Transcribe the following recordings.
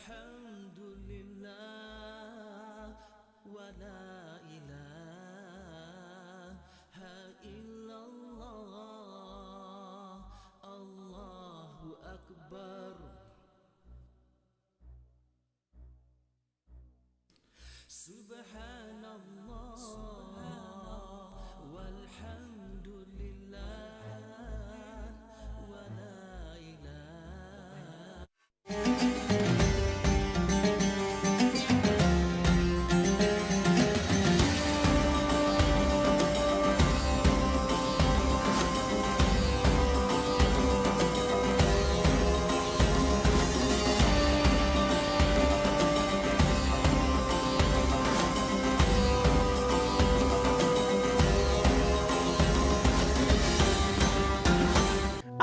Alhamdulillah wa la ilaha illallah. Allahu akbar. Subhanallah walhamdulillah wa la ilaha.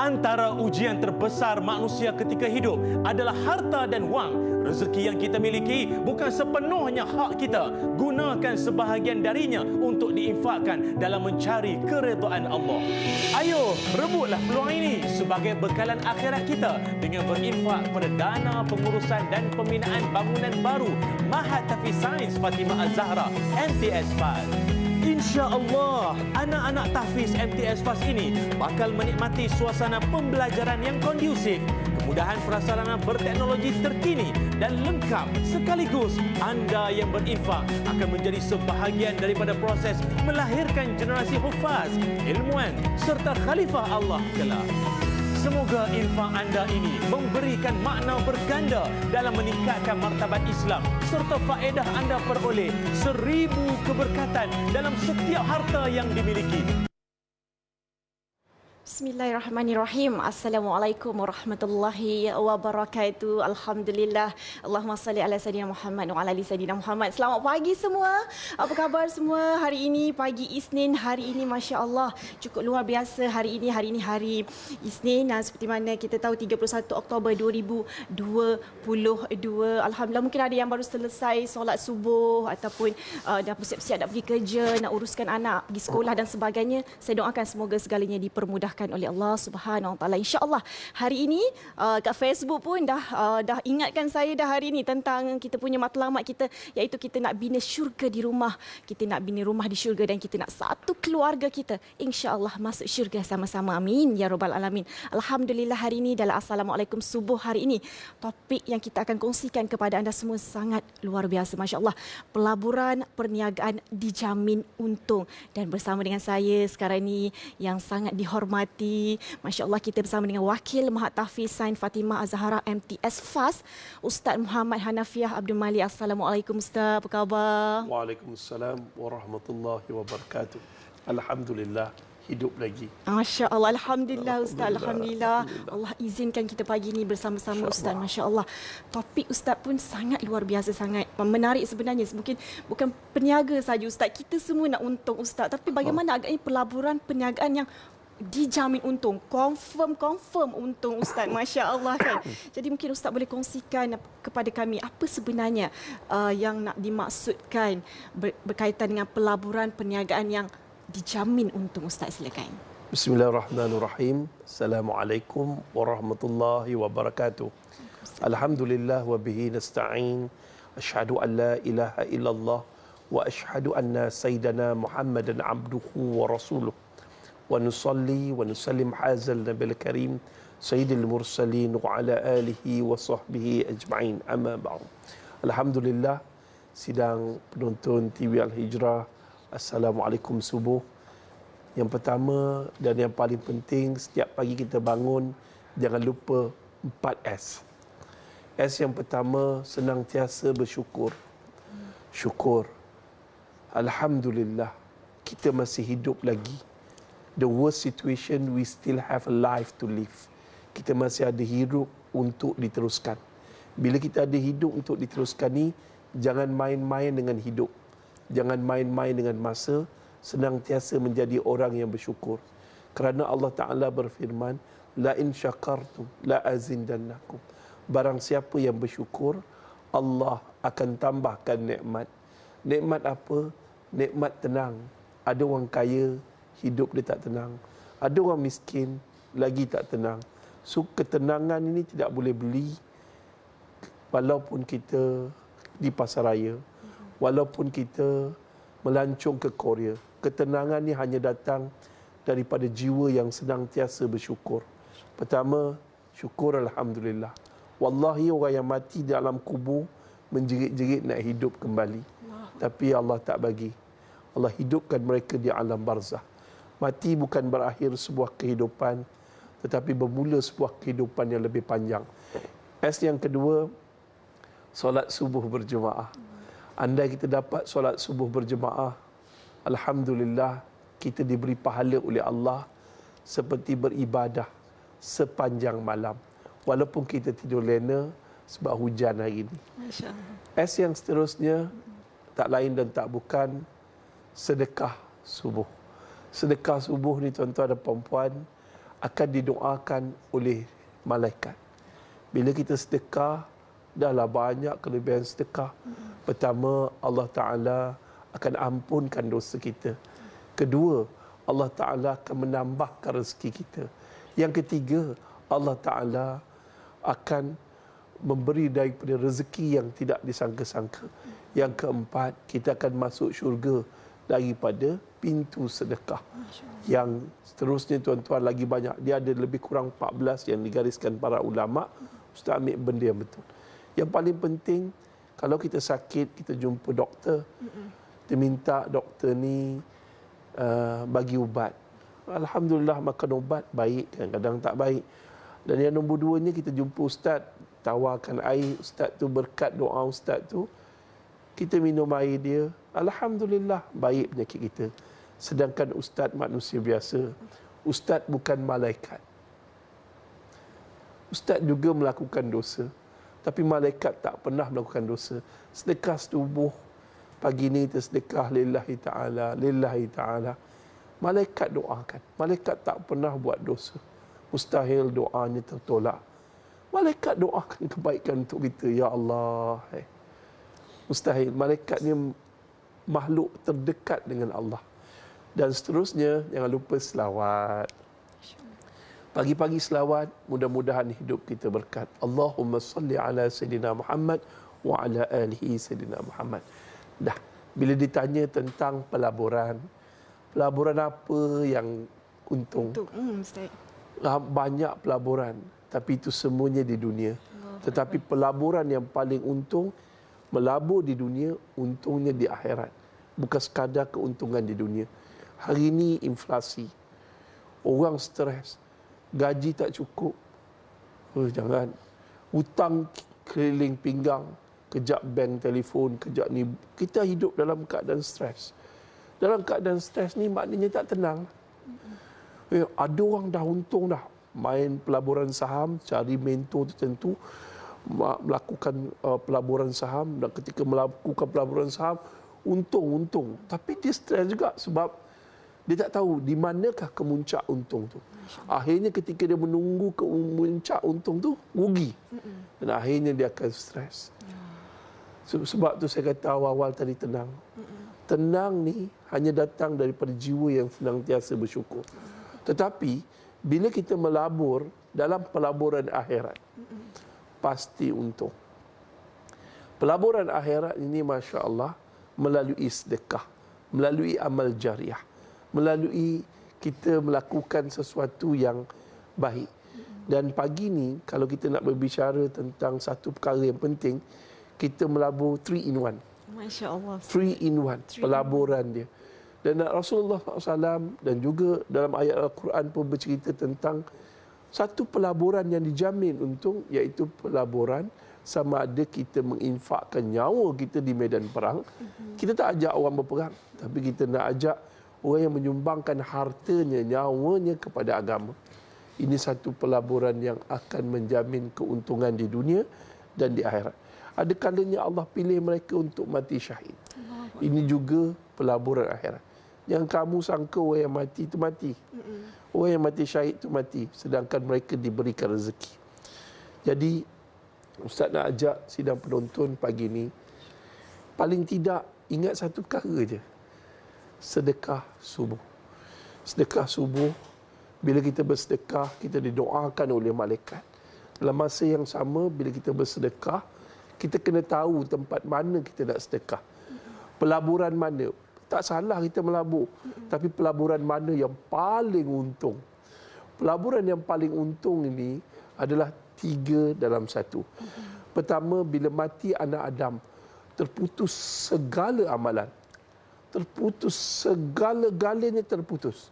Antara ujian terbesar manusia ketika hidup adalah harta dan wang. Rezeki yang kita miliki bukan sepenuhnya hak kita. Gunakan sebahagian darinya untuk diinfakkan dalam mencari keredaan Allah. Ayo, rebutlah peluang ini sebagai bekalan akhirat kita dengan berinfak pada dana pengurusan dan pembinaan bangunan baru Mahat Tahfiz Sains Fatimah Az-Zahra MTS FAS. InsyaAllah, anak-anak tahfiz MTS FAS ini bakal menikmati suasana pembelajaran yang kondusif, kemudahan prasarana berteknologi terkini dan lengkap. Sekaligus, anda yang berinfak akan menjadi sebahagian daripada proses melahirkan generasi hufaz, ilmuwan serta khalifah Allah kelak. Semoga infak anda ini memberikan makna berganda dalam meningkatkan martabat Islam serta faedah anda peroleh 1000 keberkatan dalam setiap harta yang dimiliki. Bismillahirrahmanirrahim. Assalamualaikum warahmatullahi wabarakatuh. Alhamdulillah. Allahumma salli ala Sayyidina Muhammad wa ala ali Sayyidina Muhammad. Selamat pagi semua. Apa khabar semua? Hari ini pagi Isnin. Hari ini Masya Allah cukup luar biasa. Hari ini hari Isnin. Seperti mana kita tahu 31 Oktober 2022. Alhamdulillah, mungkin ada yang baru selesai solat subuh ataupun dah bersiap-siap nak pergi kerja, nak uruskan anak pergi sekolah dan sebagainya. Saya doakan semoga segalanya dipermudahkan oleh Allah Subhanahu Wa Taala. Insya-Allah hari ini kat Facebook pun dah ingatkan saya dah hari ini tentang kita punya matlamat kita, iaitu kita nak bina syurga di rumah. Kita nak bina rumah di syurga dan kita nak satu keluarga kita insya-Allah masuk syurga sama-sama. Amin ya rabbal alamin. Alhamdulillah, hari ini dalam Assalamualaikum subuh hari ini topik yang kita akan kongsikan kepada anda semua sangat luar biasa, masya-Allah. Pelaburan perniagaan dijamin untung, dan bersama dengan saya sekarang ini yang sangat dihormati, Masya Allah, kita bersama dengan Wakil Mahat Tahfiz Sains Fatimah Az-Zahra MTS FAS, Ustaz Muhammad Hanafiah Abdul Malik. Assalamualaikum Ustaz, apa khabar? Waalaikumsalam warahmatullahi wabarakatuh. Alhamdulillah, hidup lagi. Masya Allah, Alhamdulillah Ustaz, Alhamdulillah. Allah izinkan kita pagi ini bersama-sama Ustaz, Masya Allah. Topik Ustaz pun sangat luar biasa, sangat menarik sebenarnya. Bukan peniaga saja Ustaz, kita semua nak untung Ustaz. Tapi bagaimana agaknya pelaburan perniagaan yang dijamin untung, confirm untung Ustaz, Masya Allah kan. Jadi mungkin Ustaz boleh kongsikan kepada kami apa sebenarnya yang nak dimaksudkan berkaitan dengan pelaburan perniagaan yang dijamin untung Ustaz, silakan. Bismillahirrahmanirrahim. Assalamualaikum warahmatullahi wabarakatuh. Alhamdulillah wa bihi nasta'in. Asyhadu an la ilaha illallah wa asyhadu anna sayyidana Muhammadan abduhu wa rasuluh. Wa nusalli wa nusallim hazal nabil karim sayyidil mursalin wa ala alihi wa sahbihi ajma'in, amma ba'd. Alhamdulillah, sidang penonton TV Al-Hijrah, Assalamualaikum subuh. Yang pertama dan yang paling penting, setiap pagi kita bangun, jangan lupa 4S. S yang pertama, senantiasa bersyukur. Syukur. Alhamdulillah, kita masih hidup lagi. The worst situation, we still have a life to live. Kita masih ada hidup untuk diteruskan. Bila kita ada hidup untuk diteruskan ni, jangan main-main dengan hidup. Jangan main-main dengan masa. Senantiasa menjadi orang yang bersyukur. Kerana Allah Ta'ala berfirman, La in syakartum, la azindannakum. Barang siapa yang bersyukur, Allah akan tambahkan nikmat. Nikmat apa? Nikmat tenang. Ada orang kaya, hidup dia tak tenang. Ada orang miskin, lagi tak tenang. So ketenangan ini tidak boleh beli. walaupun kita di pasaraya, walaupun kita melancong ke Korea, ketenangan ni hanya datang daripada jiwa yang senantiasa bersyukur. Pertama, syukur alhamdulillah. Wallahi orang yang mati dalam kubur menjerit-jerit nak hidup kembali. Tapi Allah tak bagi. Allah hidupkan mereka di alam barzah. Mati bukan berakhir sebuah kehidupan, tetapi bermula sebuah kehidupan yang lebih panjang. Yang kedua, solat subuh berjemaah. Andai kita dapat solat subuh berjemaah, alhamdulillah kita diberi pahala oleh Allah seperti beribadah sepanjang malam. Walaupun kita tidur lena sebab hujan hari ini. Masya-Allah. Yang seterusnya tak lain dan tak bukan sedekah subuh. Sedekah subuh ni tuan-tuan dan puan-puan akan didoakan oleh malaikat. Bila kita sedekah, dahlah banyak kelebihan sedekah. Pertama, Allah Ta'ala akan ampunkan dosa kita. Kedua, Allah Ta'ala akan menambahkan rezeki kita. Yang ketiga, Allah Ta'ala akan memberi daripada rezeki yang tidak disangka-sangka. Yang keempat, kita akan masuk syurga daripada pintu sedekah. Yang seterusnya tuan-tuan lagi banyak. Dia ada lebih kurang 14 yang digariskan para ulama'. Ustaz ambil benda yang betul. Yang paling penting, kalau kita sakit, kita jumpa doktor, kita minta doktor ni bagi ubat. Alhamdulillah makan ubat baik, kadang-kadang tak baik. Dan yang nombor duanya, kita jumpa ustaz, tawarkan air, ustaz tu berkat doa ustaz tu, kita minum air dia, alhamdulillah baik penyakit kita. Sedangkan ustaz manusia biasa, ustaz bukan malaikat. Ustaz juga melakukan dosa, tapi malaikat tak pernah melakukan dosa. Sedekah subuh pagi ni tersedekah lillahi ta'ala, lillahi ta'ala. Malaikat doakan. Malaikat tak pernah buat dosa. Mustahil doanya tertolak. Malaikat doakan kebaikan untuk kita. Ya Allah. Mustahil. Malaikat ni makhluk terdekat dengan Allah. Dan seterusnya, jangan lupa selawat. Pagi-pagi selawat, mudah-mudahan hidup kita berkat. Allahumma salli ala Sayyidina Muhammad wa ala alihi Sayyidina Muhammad. Dah, bila ditanya tentang pelaburan, pelaburan apa yang untung? Ustaz. Banyak pelaburan, tapi itu semuanya di dunia. Tetapi pelaburan yang paling untung, melabur di dunia, untungnya di akhirat. Bukan sekadar keuntungan di dunia. Hari ini inflasi. Orang stres. Gaji tak cukup. Jangan. Hutang keliling pinggang. Kejap bank telefon, kejap ni. Kita hidup dalam keadaan stres. Dalam keadaan stres ni maknanya tak tenang. Ada orang dah untung dah. Main pelaburan saham, cari mentor tertentu. Melakukan pelaburan saham. Dan ketika melakukan pelaburan saham, untung. Tapi dia stres juga sebab dia tak tahu di manakah kemuncak untung tu. Akhirnya ketika dia menunggu kemuncak untung tu, rugi. Dan akhirnya dia akan stres. Sebab tu saya kata awal-awal tadi tenang. Tenang ni hanya datang daripada jiwa yang senantiasa bersyukur. Tetapi bila kita melabur dalam pelaburan akhirat, pasti untung. Pelaburan akhirat ini Masya Allah melalui sedekah, melalui amal jariah, melalui kita melakukan sesuatu yang baik. Dan pagi ni kalau kita nak berbicara tentang satu perkara yang penting, kita melabur 3 in 1. Masya Allah. 3 in 1 pelaburan dia. Dan Rasulullah SAW dan juga dalam ayat Al-Quran pun bercerita tentang satu pelaburan yang dijamin untung, iaitu pelaburan sama ada kita menginfakkan nyawa kita di medan perang. Kita tak ajak orang berperang, tapi kita nak ajak orang yang menyumbangkan hartanya, nyawanya kepada agama. Ini satu pelaburan yang akan menjamin keuntungan di dunia dan di akhirat. Ada kalanya Allah pilih mereka untuk mati syahid. Ini juga pelaburan akhirat. Yang kamu sangka orang yang mati itu mati. Orang yang mati syahid itu mati. Sedangkan mereka diberikan rezeki. Jadi, Ustaz nak ajak sidang penonton pagi ni, paling tidak ingat satu perkara je. Sedekah subuh. Sedekah subuh, bila kita bersedekah, kita didoakan oleh malaikat. Dalam masa yang sama, bila kita bersedekah, Kita kena tahu tempat mana kita nak sedekah. Pelaburan mana. Tak salah kita melabur. Tapi pelaburan mana yang paling untung. Pelaburan yang paling untung ini adalah 3 dalam 1. Pertama, bila mati anak Adam, terputus segala amalan. Terputus, segala-galanya terputus.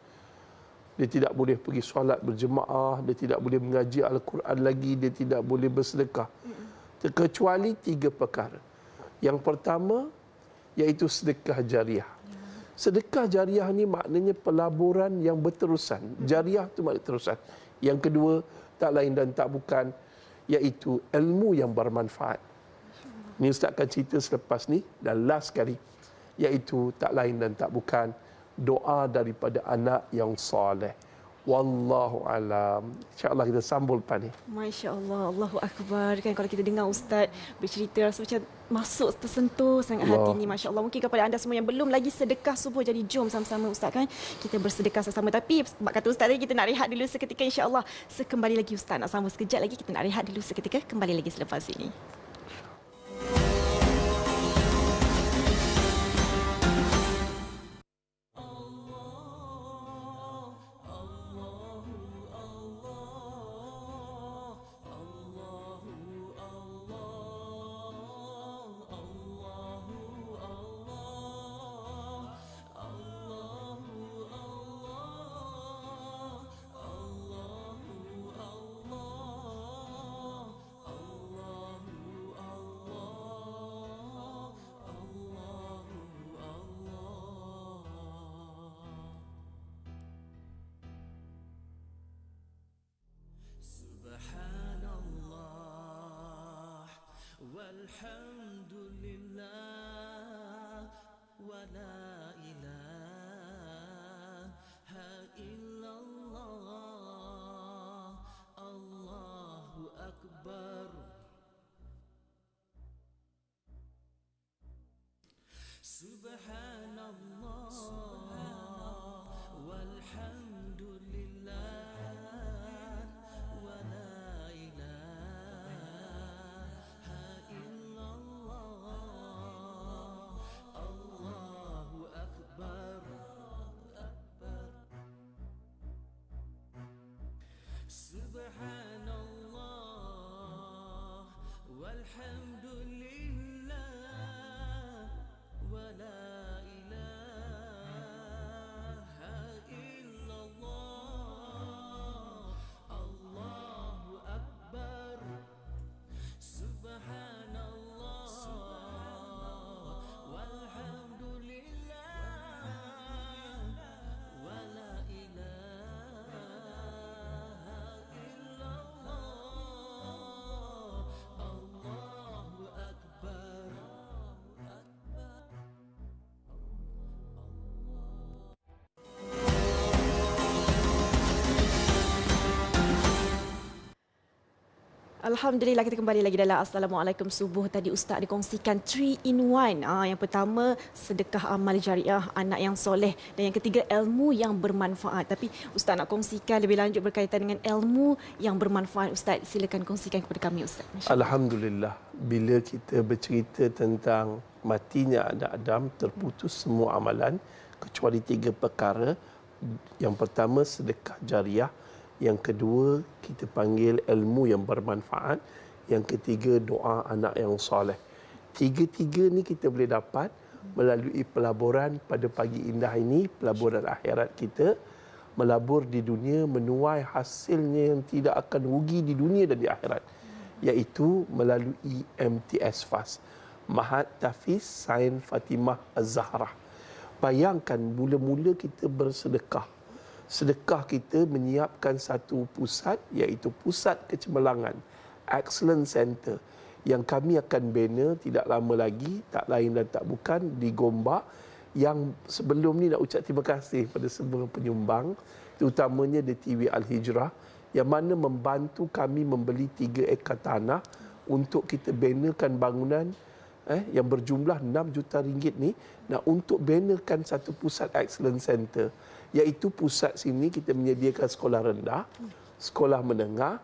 Dia tidak boleh pergi solat berjemaah, dia tidak boleh mengaji Al-Quran lagi, dia tidak boleh bersedekah. Kecuali 3 perkara. Yang pertama, iaitu sedekah jariah. Sedekah jariah ni maknanya pelaburan yang berterusan. Jariah itu maknanya terusan. Yang kedua, tak lain dan tak bukan, iaitu ilmu yang bermanfaat. Ini Ustaz akan cerita selepas ni dan last sekali, iaitu tak lain dan tak bukan doa daripada anak yang soleh. Wallahu alam. InsyaAllah kita sambung lepas ni. Masya Allah, Allahu Akbar. Kan kalau kita dengar Ustaz bercerita, rasa macam masuk, tersentuh sangat hati ni. Masya Allah. Mungkin kepada anda semua yang belum lagi sedekah subuh, jadi jom sama-sama Ustaz kan. Kita bersedekah sama-sama. Tapi sebab kata Ustaz tadi, kita nak rehat dulu seketika insya-Allah. Sekembali lagi Ustaz nak sambung sekejap lagi. Kita nak rehat dulu seketika. Kembali lagi selepas ini. والحمد لله ولا إله إلا الله الله أكبر سبحان الله والحمد لله ولا سبحان الله والحمد لله ولا إله إلا الله الله أكبر سبحان الله والحمد لله ولا إله إلا الله الله أكبر Alhamdulillah, kita kembali lagi dalam Assalamualaikum Subuh. Tadi Ustaz dikongsikan 3 in 1. Yang pertama, sedekah amal jariah, anak yang soleh. Dan yang ketiga, ilmu yang bermanfaat. Tapi Ustaz nak kongsikan lebih lanjut berkaitan dengan ilmu yang bermanfaat. Ustaz, silakan kongsikan kepada kami Ustaz. Alhamdulillah, bila kita bercerita tentang matinya anak Adam, terputus semua amalan kecuali 3 perkara. Yang pertama, sedekah jariah. Yang kedua, kita panggil ilmu yang bermanfaat. Yang ketiga, doa anak yang soleh. 3-3 ni kita boleh dapat melalui pelaburan pada pagi indah ini, pelaburan akhirat kita. Melabur di dunia, menuai hasilnya yang tidak akan rugi di dunia dan di akhirat. Iaitu melalui MTS FAS, Mahat Tafiz Sain Fatimah Az-Zahra. Bayangkan mula-mula kita bersedekah. Sedekah kita menyiapkan satu pusat, iaitu Pusat Kecemerlangan, Excellence Center, yang kami akan bina tidak lama lagi, tak lain dan tak bukan di Gombak. Yang sebelum ni nak ucap terima kasih pada semua penyumbang, terutamanya di TV Al-Hijrah, yang mana membantu kami membeli 3 ekar tanah untuk kita binakan bangunan yang berjumlah 6 juta ringgit ni, untuk binakan satu pusat Excellence Center. Iaitu pusat sini kita menyediakan sekolah rendah, sekolah menengah,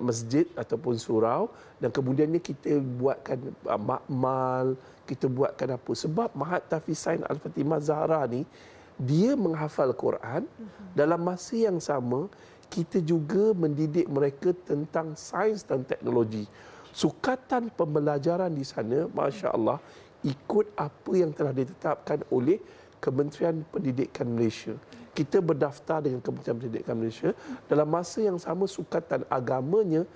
masjid ataupun surau, dan kemudiannya kita buatkan makmal, kita buatkan apa. Sebab Mahat Tafiz Sains Al-Fatimah Zahra ni, dia menghafal Quran, dalam masa yang sama kita juga mendidik mereka tentang sains dan teknologi. Sukatan pembelajaran di sana, Masya Allah, ikut apa yang telah ditetapkan oleh Kementerian Pendidikan Malaysia. Kita berdaftar dengan Kementerian Pendidikan Malaysia. Dalam masa yang sama, sukatan agamanya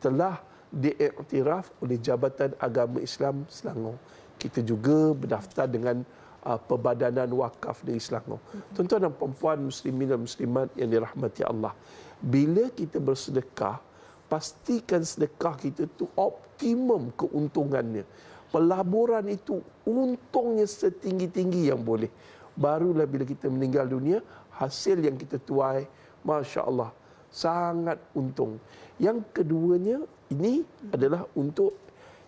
telah diiktiraf oleh Jabatan Agama Islam Selangor. Kita juga berdaftar dengan Perbadanan Wakaf Negeri Selangor. Tuan-tuan dan puan muslimin dan muslimat yang dirahmati Allah, bila kita bersedekah, pastikan sedekah kita itu optimum keuntungannya. Pelaburan itu untungnya setinggi-tinggi yang boleh. Barulah bila kita meninggal dunia, hasil yang kita tuai, Masya Allah, sangat untung. Yang keduanya, ini adalah untuk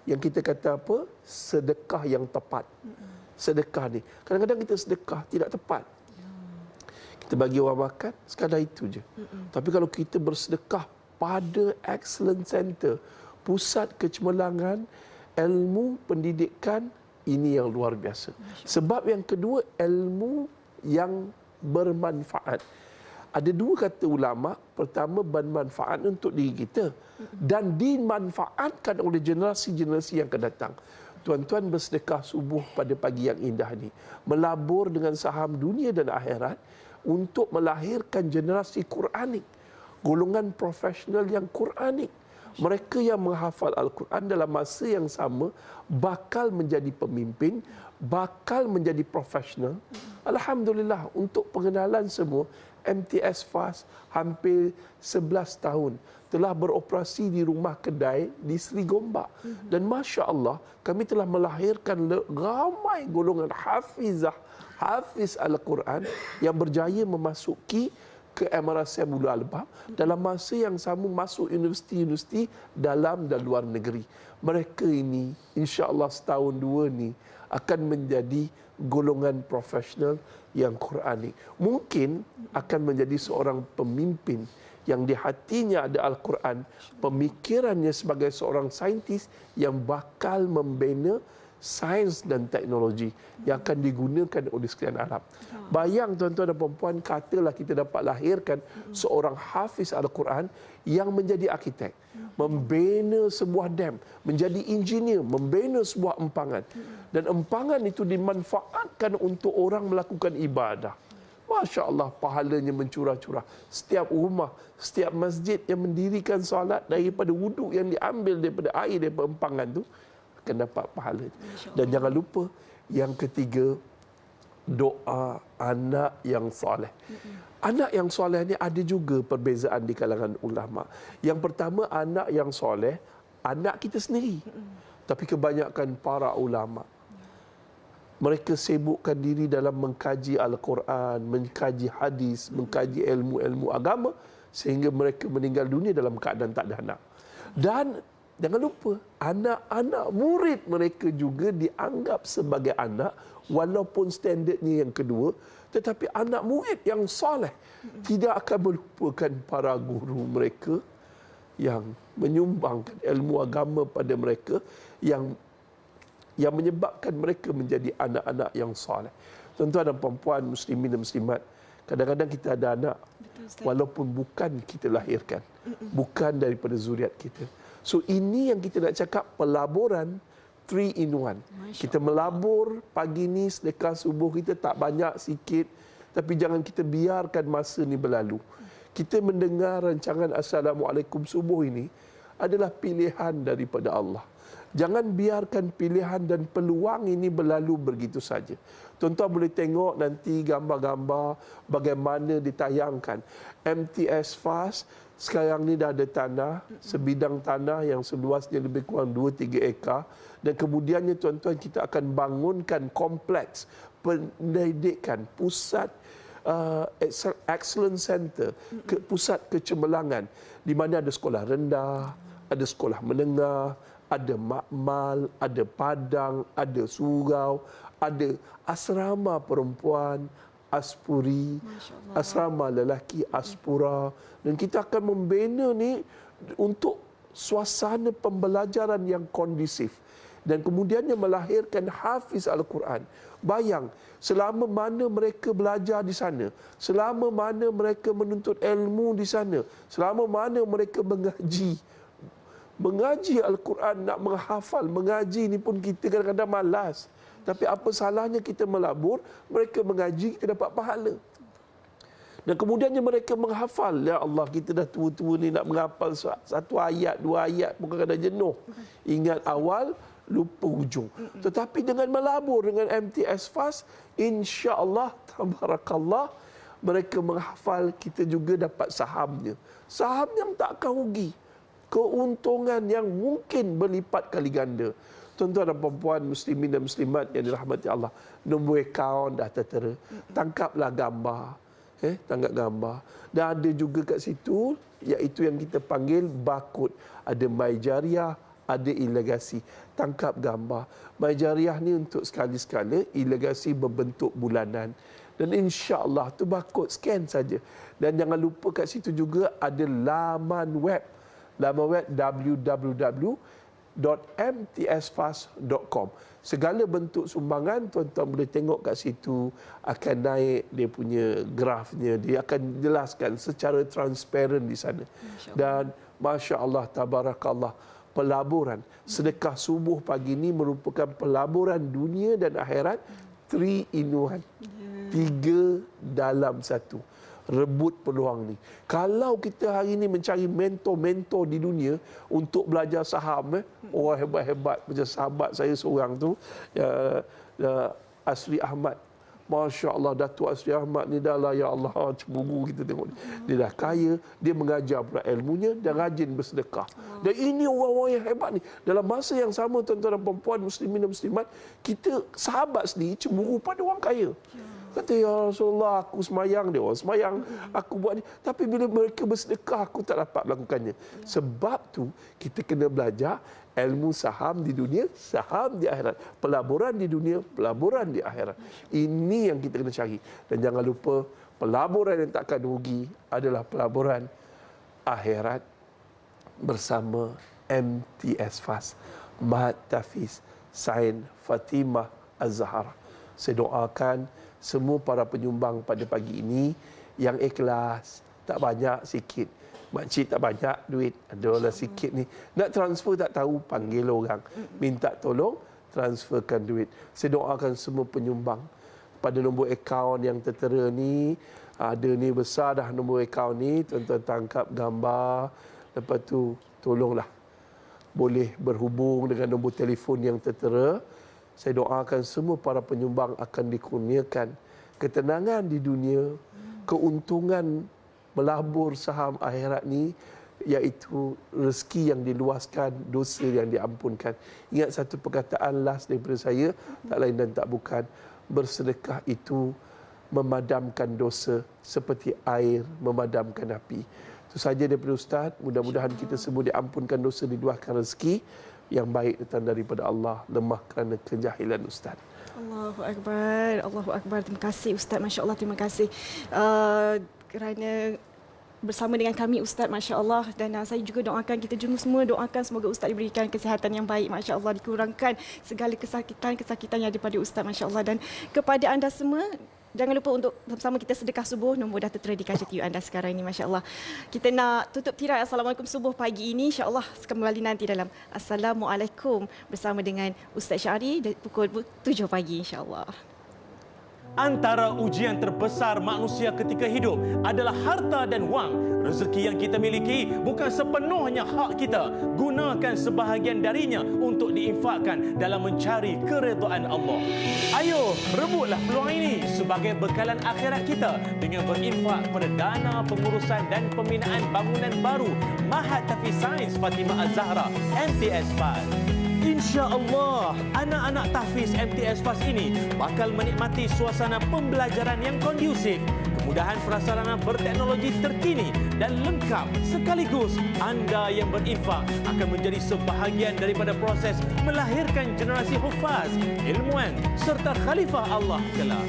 yang kita kata apa? Sedekah yang tepat. Sedekah ni, kadang-kadang kita sedekah tidak tepat. Kita bagi orang makan, sekadar itu je. Tapi kalau kita bersedekah pada Excellence Center, pusat kecemerlangan, ilmu pendidikan, ini yang luar biasa. Sebab yang kedua, ilmu yang bermanfaat. Ada dua kata ulama, pertama bermanfaat untuk diri kita dan dimanfaatkan oleh generasi-generasi yang akan datang. Tuan-tuan bersedekah subuh pada pagi yang indah ni, melabur dengan saham dunia dan akhirat untuk melahirkan generasi Quranik, golongan profesional yang Quranik. Mereka yang menghafal Al-Quran dalam masa yang sama bakal menjadi pemimpin, bakal menjadi profesional. Alhamdulillah, untuk pengenalan semua, MTS FAST hampir 11 tahun telah beroperasi di rumah kedai di Seri Gombak. Dan Masya Allah, kami telah melahirkan ramai golongan hafiz Al-Quran yang berjaya memasuki ke MRSM Ulu Albab, dalam masa yang sama masuk universiti-universiti dalam dan luar negeri. Mereka ini, insya Allah setahun dua ni, akan menjadi golongan profesional yang Quranik. Mungkin akan menjadi seorang pemimpin yang di hatinya ada Al-Quran, pemikirannya sebagai seorang saintis yang bakal membina sains dan teknologi yang akan digunakan oleh sekalian alam. Bayang tuan-tuan dan puan-puan, katalah kita dapat lahirkan seorang hafiz Al-Quran yang menjadi arkitek, membina sebuah dam, menjadi engineer, membina sebuah empangan. Dan empangan itu dimanfaatkan untuk orang melakukan ibadah. Masya Allah, pahalanya mencurah-curah. Setiap rumah, setiap masjid yang mendirikan solat daripada wuduk yang diambil daripada air daripada empangan itu akan dapat pahala. Dan jangan lupa yang ketiga, doa anak yang soleh. Anak yang soleh ni ada juga perbezaan di kalangan ulama. Yang pertama, anak yang soleh, anak kita sendiri. Tapi kebanyakan para ulama, mereka sibukkan diri dalam mengkaji Al-Quran, mengkaji hadis, mengkaji ilmu-ilmu agama, sehingga mereka meninggal dunia dalam keadaan tak ada anak. Dan jangan lupa, anak-anak murid mereka juga dianggap sebagai anak, walaupun standardnya yang kedua, tetapi anak murid yang soleh tidak akan melupakan para guru mereka yang menyumbangkan ilmu agama pada mereka, yang menyebabkan mereka menjadi anak-anak yang soleh. Tuan-tuan dan puan-puan muslimin dan muslimat, kadang-kadang kita ada anak walaupun bukan kita lahirkan, bukan daripada zuriat kita. So ini yang kita nak cakap, pelaburan 3 in 1. Kita melabur pagi ni, sedekah subuh kita tak banyak, sikit, tapi jangan kita biarkan masa ni berlalu. Kita mendengar rancangan Assalamualaikum subuh ini adalah pilihan daripada Allah. Jangan biarkan pilihan dan peluang ini berlalu begitu saja. Tuan-tuan boleh tengok nanti gambar-gambar bagaimana ditayangkan. MTS FAST sekarang ni dah ada tanah, sebidang tanah yang seluasnya lebih kurang 2-3 ekar. Dan kemudiannya tuan-tuan, kita akan bangunkan kompleks pendidikan, pusat Excellence Center, pusat kecemerlangan, di mana ada sekolah rendah, ada sekolah menengah, ada makmal, ada padang, ada surau, ada asrama perempuan, aspuri, asrama lelaki, aspura. Dan kita akan membina ni untuk suasana pembelajaran yang kondusif dan kemudiannya melahirkan hafiz Al-Quran. Bayang, selama mana mereka belajar di sana, selama mana mereka menuntut ilmu di sana, selama mana mereka mengaji Al-Quran, nak menghafal, mengaji ni pun kita kadang-kadang malas. Tapi apa salahnya kita melabur, mereka mengaji, kita dapat pahala. Dan kemudiannya mereka menghafal. Ya Allah, kita dah tua-tua ni nak menghafal satu ayat, dua ayat, pun kadang-kadang jenuh. Ingat awal, lupa ujung. Tetapi dengan melabur dengan MTS Fast, insya-Allah tabarakallah, mereka menghafal, kita juga dapat sahamnya. Saham yang tak akan rugi. Keuntungan yang mungkin berlipat kali ganda. Tuan-tuan dan puan-puan muslimin dan muslimat yang dirahmati Allah, nombor akaun dah tertera. Tangkaplah gambar. Tangkap gambar. Dan ada juga kat situ, iaitu yang kita panggil barcode. Ada MyJariah, ada e-legasi. Tangkap gambar. MyJariah ni untuk sekali-sekala, e-legasi berbentuk bulanan. Dan insya-Allah tu barcode scan saja. Dan jangan lupa kat situ juga ada laman web. Laman web www.mtsfast.com. Segala bentuk sumbangan tuan-tuan boleh tengok kat situ, akan naik dia punya grafnya, dia akan jelaskan secara transparan di sana. Dan masya-Allah tabarakallah, pelaburan sedekah subuh pagi ini merupakan pelaburan dunia dan akhirat 3 in 1. 3 dalam 1. Rebut peluang ni. Kalau kita hari ini mencari mentor-mentor di dunia untuk belajar saham, orang hebat-hebat macam sahabat saya seorang tu, Asri Ahmad. Masya Allah, Datuk Asri Ahmad ni dah lah, ya Allah, cemburu kita tengok. Dia dah kaya, dia mengajar pula ilmunya dan rajin bersedekah. Dan ini orang-orang yang hebat ni. Dalam masa yang sama, tuan-tuan dan perempuan, muslimin dan muslimat, kita sahabat sendiri cemburu pada orang kaya. Kata, ya Rasulullah, aku semayang, dia orang semayang, aku buat ni. Tapi bila mereka bersedekah, aku tak dapat melakukannya. Sebab tu, kita kena belajar ilmu saham di dunia, saham di akhirat. Pelaburan di dunia, pelaburan di akhirat. Ini yang kita kena cari. Dan jangan lupa, pelaburan yang takkan rugi adalah pelaburan akhirat bersama MTS Fast. Mahat Tafiz Sain Fatimah Az-Zahra. Saya doakan semua para penyumbang pada pagi ini yang ikhlas, tak banyak, sikit. Makcik tak banyak duit, adalah sikit ni. Nak transfer tak tahu, panggil orang. Minta tolong, transferkan duit. Saya doakan semua penyumbang pada nombor akaun yang tertera ni. Ada ni besar dah nombor akaun ni. Tuan-tuan tangkap gambar. Lepas tu, tolonglah. Boleh berhubung dengan nombor telefon yang tertera. Saya doakan semua para penyumbang akan dikurniakan ketenangan di dunia, keuntungan melabur saham akhirat ni, iaitu rezeki yang diluaskan, dosa yang diampunkan. Ingat satu perkataan last daripada saya, tak lain dan tak bukan, bersedekah itu memadamkan dosa seperti air memadamkan api. Itu saja daripada Ustaz. Mudah-mudahan kita semua diampunkan dosa, diluahkan rezeki yang baik datang daripada Allah, lemah kerana kejahilan Ustaz. Allahu Akbar, Allahu Akbar. Terima kasih Ustaz, Masya Allah, terima kasih kerana bersama dengan kami Ustaz, Masya Allah. Dan saya juga doakan, kita semua doakan semoga Ustaz diberikan kesihatan yang baik, Masya Allah, dikurangkan segala kesakitan yang ada pada Ustaz, Masya Allah. Dan kepada anda semua, jangan lupa untuk bersama kita sedekah subuh. Nombor dah tertera di kaca TV anda sekarang ini, Masya Allah. Kita nak tutup tirai Assalamualaikum subuh pagi ini. Insya Allah kembali nanti dalam Assalamualaikum bersama dengan Ustaz Syari pukul 7 pagi, insya Allah. Antara ujian terbesar manusia ketika hidup adalah harta dan wang. Rezeki yang kita miliki bukan sepenuhnya hak kita. Gunakan sebahagian darinya untuk diinfakkan dalam mencari keredaan Allah. Ayo, rebutlah peluang ini sebagai bekalan akhirat kita dengan berinfak pada dana pengurusan dan pembinaan bangunan baru Mahat Tafiz Sains Fatimah Az-Zahra MTS Fast. Insya-Allah, anak-anak tahfiz MTS Fast ini bakal menikmati suasana pembelajaran yang kondusif, kemudahan prasarana berteknologi terkini dan lengkap. Sekaligus, anda yang berinfak akan menjadi sebahagian daripada proses melahirkan generasi hufaz, ilmuwan serta khalifah Allah kelak.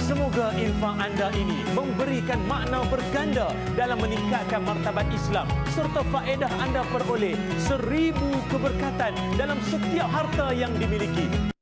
Semoga infak anda ini memberikan makna berganda dalam meningkatkan martabat Islam serta faedah anda peroleh 1000 keberkatan dalam setiap harta yang dimiliki.